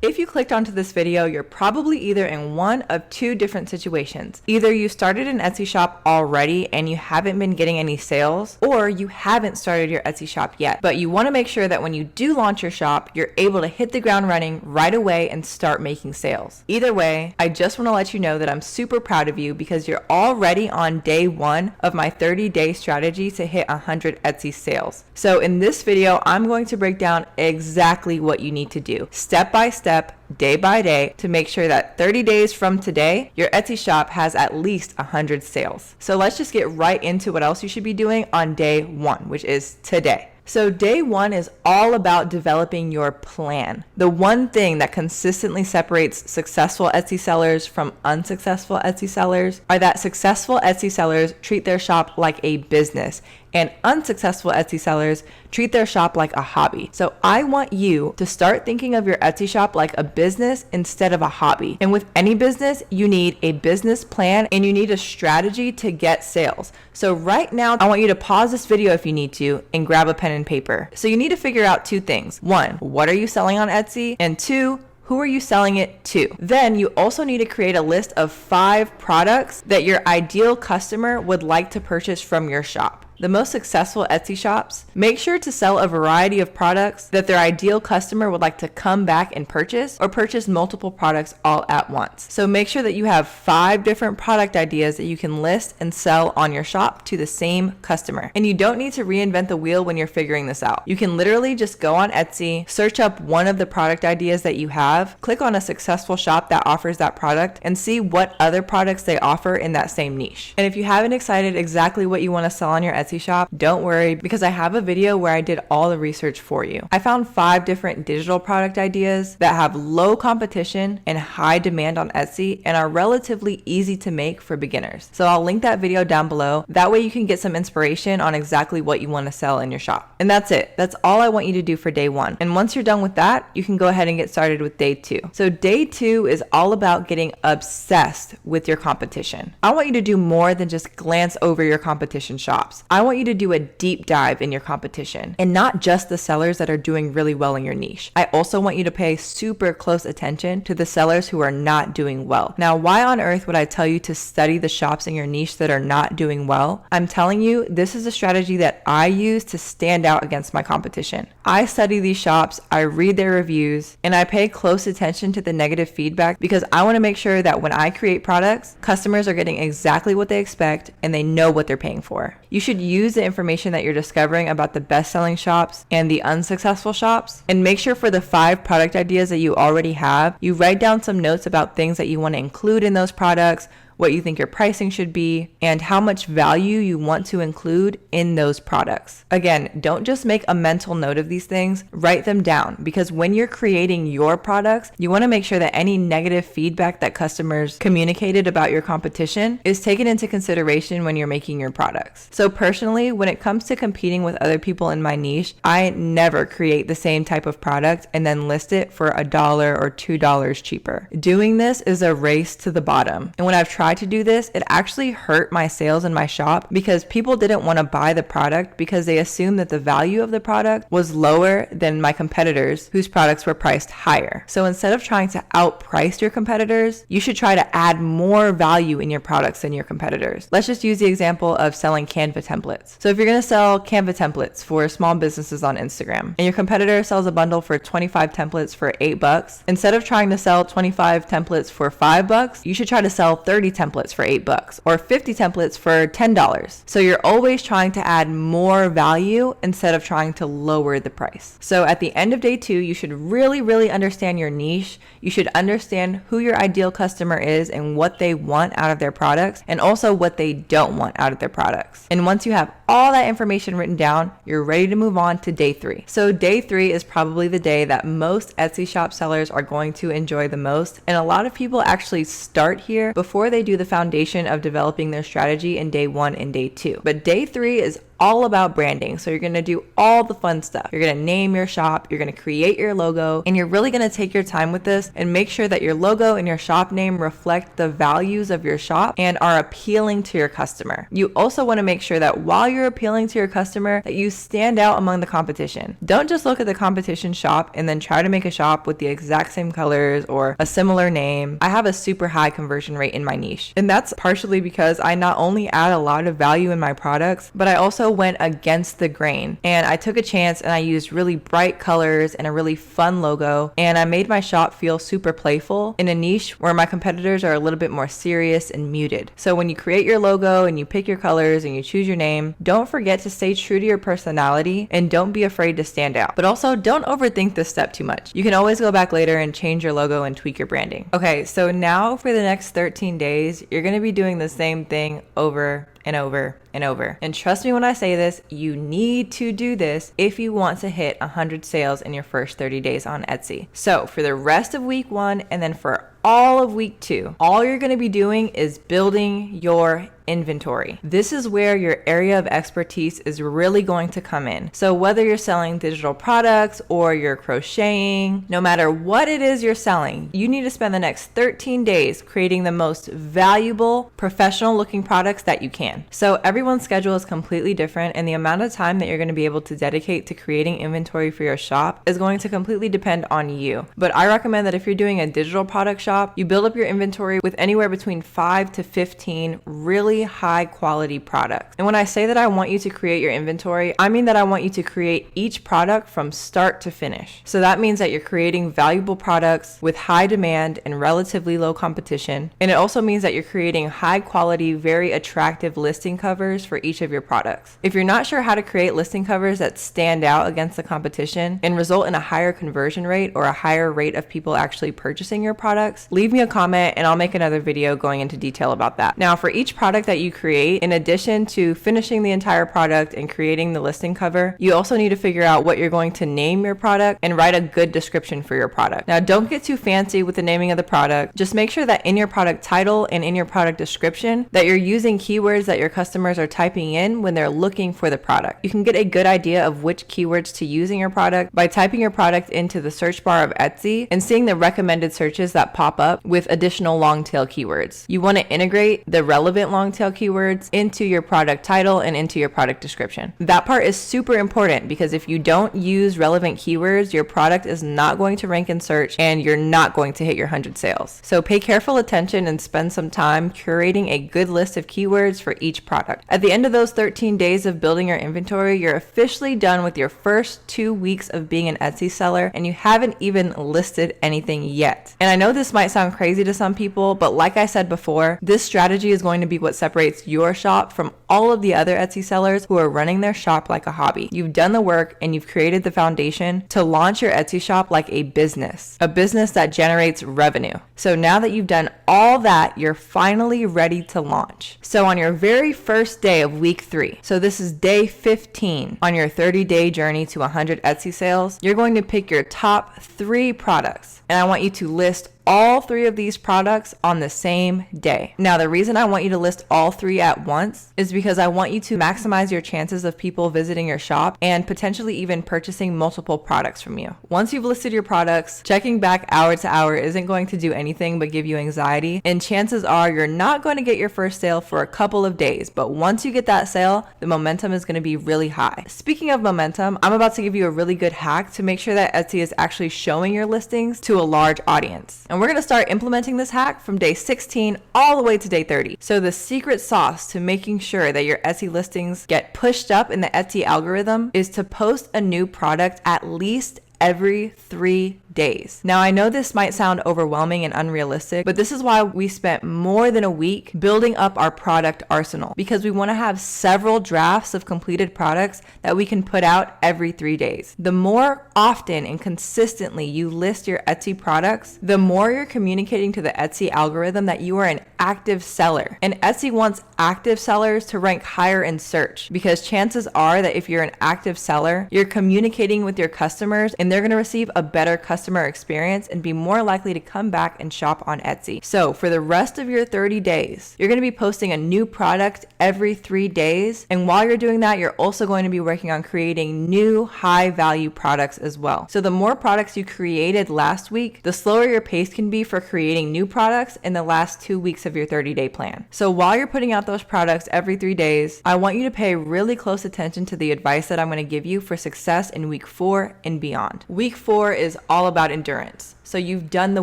If you clicked onto this video, you're probably either in one of two different situations. Either you started an Etsy shop already and you haven't been getting any sales, or you haven't started your Etsy shop yet, but you want to make sure that when you do launch your shop, you're able to hit the ground running right away and start making sales. Either way, I just want to let you know that I'm super proud of you because you're already on day one of my 30-day strategy to hit 100 Etsy sales. So in this video, I'm going to break down exactly what you need to do, step by step, day by day, to make sure that 30 days from today, your Etsy shop has at least 100 sales. So let's just get right into what else you should be doing on day one, which is today. So day one is all about developing your plan. The one thing that consistently separates successful Etsy sellers from unsuccessful Etsy sellers are that successful Etsy sellers treat their shop like a business, and unsuccessful Etsy sellers treat their shop like a hobby. So I want you to start thinking of your Etsy shop like a business instead of a hobby. And with any business, you need a business plan and you need a strategy to get sales. So right now, I want you to pause this video if you need to and grab a pen and paper. So you need to figure out two things. One, what are you selling on Etsy? And two, who are you selling it to? Then you also need to create a list of 5 products that your ideal customer would like to purchase from your shop. The most successful Etsy shops make sure to sell a variety of products that their ideal customer would like to come back and purchase, or purchase multiple products all at once. So make sure that you have 5 different product ideas that you can list and sell on your shop to the same customer. And you don't need to reinvent the wheel when you're figuring this out. You can literally just go on Etsy, search up one of the product ideas that you have, click on a successful shop that offers that product, and see what other products they offer in that same niche. And if you haven't decided exactly what you want to sell on your Etsy shop, don't worry, because I have a video where I did all the research for you. I found 5 different digital product ideas that have low competition and high demand on Etsy and are relatively easy to make for beginners. So I'll link that video down below. That way you can get some inspiration on exactly what you want to sell in your shop. And that's it. That's all I want you to do for day one. And once you're done with that, you can go ahead and get started with day 2. So day 2 is all about getting obsessed with your competition. I want you to do more than just glance over your competition shops. I want you to do a deep dive in your competition, and not just the sellers that are doing really well in your niche. I also want you to pay super close attention to the sellers who are not doing well. Now, why on earth would I tell you to study the shops in your niche that are not doing well? I'm telling you, this is a strategy that I use to stand out against my competition. I study these shops, I read their reviews, and I pay close attention to the negative feedback because I want to make sure that when I create products, customers are getting exactly what they expect and they know what they're paying for. You should use the information that you're discovering about the best-selling shops and the unsuccessful shops, and make sure for the 5 product ideas that you already have, you write down some notes about things that you want to include in those products, what you think your pricing should be, and how much value you want to include in those products. Again, don't just make a mental note of these things, write them down, because when you're creating your products, you want to make sure that any negative feedback that customers communicated about your competition is taken into consideration when you're making your products. So personally, when it comes to competing with other people in my niche, I never create the same type of product and then list it for $1 or $2 cheaper. Doing this is a race to the bottom. And when I've tried to do this, it actually hurt my sales in my shop because people didn't want to buy the product because they assumed that the value of the product was lower than my competitors whose products were priced higher. So instead of trying to outprice your competitors, you should try to add more value in your products than your competitors. Let's just use the example of selling Canva templates. So if you're going to sell Canva templates for small businesses on Instagram and your competitor sells a bundle for 25 templates for $8, instead of trying to sell 25 templates for $5, you should try to sell 30 templates for $8 or 50 templates for $10. So you're always trying to add more value instead of trying to lower the price. So at the end of day 2, you should really understand your niche. You should understand who your ideal customer is and what they want out of their products, and also what they don't want out of their products. And once you have all that information written down, you're ready to move on to day 3. So day 3 is probably the day that most Etsy shop sellers are going to enjoy the most. And a lot of people actually start here before they do the foundation of developing their strategy in day 1 and day 2. But day 3 is all about branding. So you're going to do all the fun stuff. You're going to name your shop, you're going to create your logo, and you're really going to take your time with this and make sure that your logo and your shop name reflect the values of your shop and are appealing to your customer. You also want to make sure that while you're appealing to your customer, that you stand out among the competition. Don't just look at the competition shop and then try to make a shop with the exact same colors or a similar name. I have a super high conversion rate in my niche, and that's partially because I not only add a lot of value in my products, but I also went against the grain, and I took a chance and I used really bright colors and a really fun logo, and I made my shop feel super playful in a niche where my competitors are a little bit more serious and muted. So when you create your logo and you pick your colors and you choose your name, don't forget to stay true to your personality and don't be afraid to stand out. But also don't overthink this step too much. You can always go back later and change your logo and tweak your branding. Okay, so now for the next 13 days, you're going to be doing the same thing over and over and over. And trust me when I say this, you need to do this if you want to hit 100 sales in your first 30 days on Etsy. So for the rest of week 1 and then for all of week 2, all you're going to be doing is building your inventory. This is where your area of expertise is really going to come in. So whether you're selling digital products or you're crocheting, no matter what it is you're selling, you need to spend the next 13 days creating the most valuable, professional looking products that you can. So everyone's schedule is completely different, and the amount of time that you're going to be able to dedicate to creating inventory for your shop is going to completely depend on you. But I recommend that if you're doing a digital product shop, you build up your inventory with anywhere between 5 to 15 really high quality products. And when I say that I want you to create your inventory, I mean that I want you to create each product from start to finish. So that means that you're creating valuable products with high demand and relatively low competition. And it also means that you're creating high quality, very attractive listing covers for each of your products. If you're not sure how to create listing covers that stand out against the competition and result in a higher conversion rate or a higher rate of people actually purchasing your products, leave me a comment and I'll make another video going into detail about that. Now, for each product that you create, in addition to finishing the entire product and creating the listing cover, you also need to figure out what you're going to name your product and write a good description for your product. Now, don't get too fancy with the naming of the product. Just make sure that in your product title and in your product description that you're using keywords that your customers are typing in when they're looking for the product. You can get a good idea of which keywords to use in your product by typing your product into the search bar of Etsy and seeing the recommended searches that pop up with additional long tail keywords. You want to integrate the relevant long tail keywords into your product title and into your product description. That part is super important because if you don't use relevant keywords, your product is not going to rank in search and you're not going to hit your 100 sales. So pay careful attention and spend some time curating a good list of keywords for each product. At the end of those 13 days of building your inventory, you're officially done with your first 2 weeks of being an Etsy seller and you haven't even listed anything yet. And I know this might sound crazy to some people, but like I said before, this strategy is going to be what separates your shop from all of the other Etsy sellers who are running their shop like a hobby. You've done the work and you've created the foundation to launch your Etsy shop like a business that generates revenue. So now that you've done all that, you're finally ready to launch. So on your very first day of week 3, so this is day 15 on your 30-day journey to 100 Etsy sales, you're going to pick your top 3 products. And I want you to list all 3 of these products on the same day. Now, the reason I want you to list all 3 at once is because I want you to maximize your chances of people visiting your shop and potentially even purchasing multiple products from you. Once you've listed your products, checking back hour to hour isn't going to do anything but give you anxiety, and chances are you're not going to get your first sale for a couple of days, but once you get that sale, the momentum is going to be really high. Speaking of momentum, I'm about to give you a really good hack to make sure that Etsy is actually showing your listings to a large audience. And we're going to start implementing this hack from day 16 all the way to day 30. So the secret sauce to making sure that your Etsy listings get pushed up in the Etsy algorithm is to post a new product at least every 3 days. Now, I know this might sound overwhelming and unrealistic, but this is why we spent more than a week building up our product arsenal, because we want to have several drafts of completed products that we can put out every 3 days. The more often and consistently you list your Etsy products, the more you're communicating to the Etsy algorithm that you are an active seller. And Etsy wants active sellers to rank higher in search, because chances are that if you're an active seller, you're communicating with your customers and they're going to receive a better customer customer experience and be more likely to come back and shop on Etsy. So for the rest of your 30 days, you're going to be posting a new product every 3 days. And while you're doing that, you're also going to be working on creating new high value products as well. So the more products you created last week, the slower your pace can be for creating new products in the last 2 weeks of your 30-day plan. So while you're putting out those products every 3 days, I want you to pay really close attention to the advice that I'm going to give you for success in week 4 and beyond. Week 4 is all about endurance. So you've done the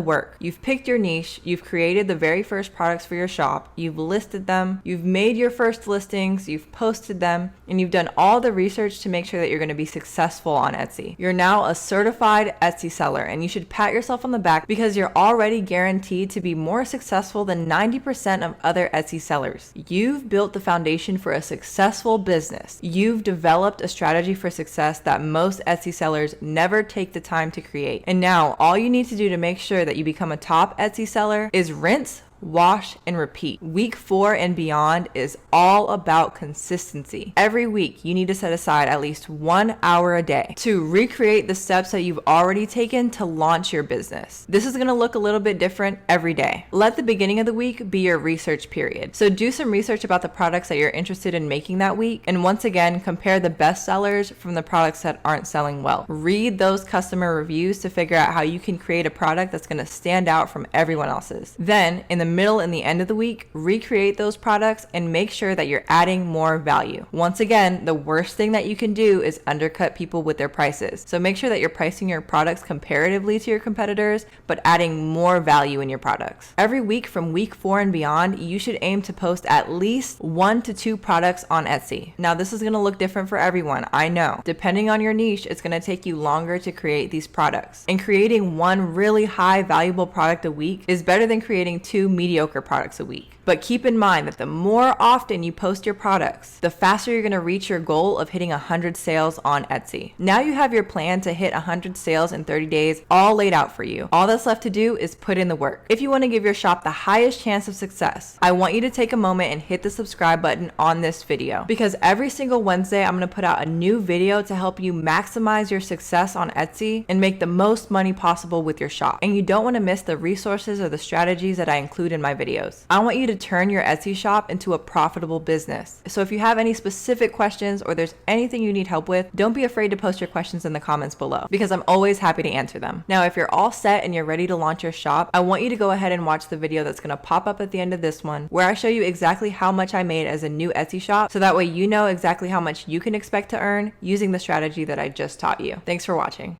work. You've picked your niche. You've created the very first products for your shop. You've listed them. You've made your first listings. You've posted them. And you've done all the research to make sure that you're going to be successful on Etsy. You're now a certified Etsy seller, and you should pat yourself on the back because you're already guaranteed to be more successful than 90% of other Etsy sellers. You've built the foundation for a successful business. You've developed a strategy for success that most Etsy sellers never take the time to create. And now all you need to do to make sure that you become a top Etsy seller is rinse, wash, and repeat. Week 4 and beyond is all about consistency. Every week, you need to set aside at least 1 hour a day to recreate the steps that you've already taken to launch your business. This is going to look a little bit different every day. Let the beginning of the week be your research period. So do some research about the products that you're interested in making that week. And once again, compare the best sellers from the products that aren't selling well. Read those customer reviews to figure out how you can create a product that's going to stand out from everyone else's. Then, in the middle and the end of the week, recreate those products and make sure that you're adding more value. Once again, the worst thing that you can do is undercut people with their prices. So make sure that you're pricing your products comparatively to your competitors, but adding more value in your products. Every week from week 4 and beyond, you should aim to post at least 1 to 2 products on Etsy. Now, this is going to look different for everyone, I know. Depending on your niche, it's going to take you longer to create these products. And creating one really high valuable product a week is better than creating 2 mediocre products a week. But keep in mind that the more often you post your products, the faster you're going to reach your goal of hitting 100 sales on Etsy. Now you have your plan to hit 100 sales in 30 days all laid out for you. All that's left to do is put in the work. If you want to give your shop the highest chance of success, I want you to take a moment and hit the subscribe button on this video, because every single Wednesday I'm going to put out a new video to help you maximize your success on Etsy and make the most money possible with your shop. And you don't want to miss the resources or the strategies that I include in my videos. I want you to turn your Etsy shop into a profitable business. So if you have any specific questions or there's anything you need help with, don't be afraid to post your questions in the comments below, because I'm always happy to answer them. Now, if you're all set and you're ready to launch your shop, I want you to go ahead and watch the video that's going to pop up at the end of this one, where I show you exactly how much I made as a new Etsy shop, so that way you know exactly how much you can expect to earn using the strategy that I just taught you. Thanks for watching.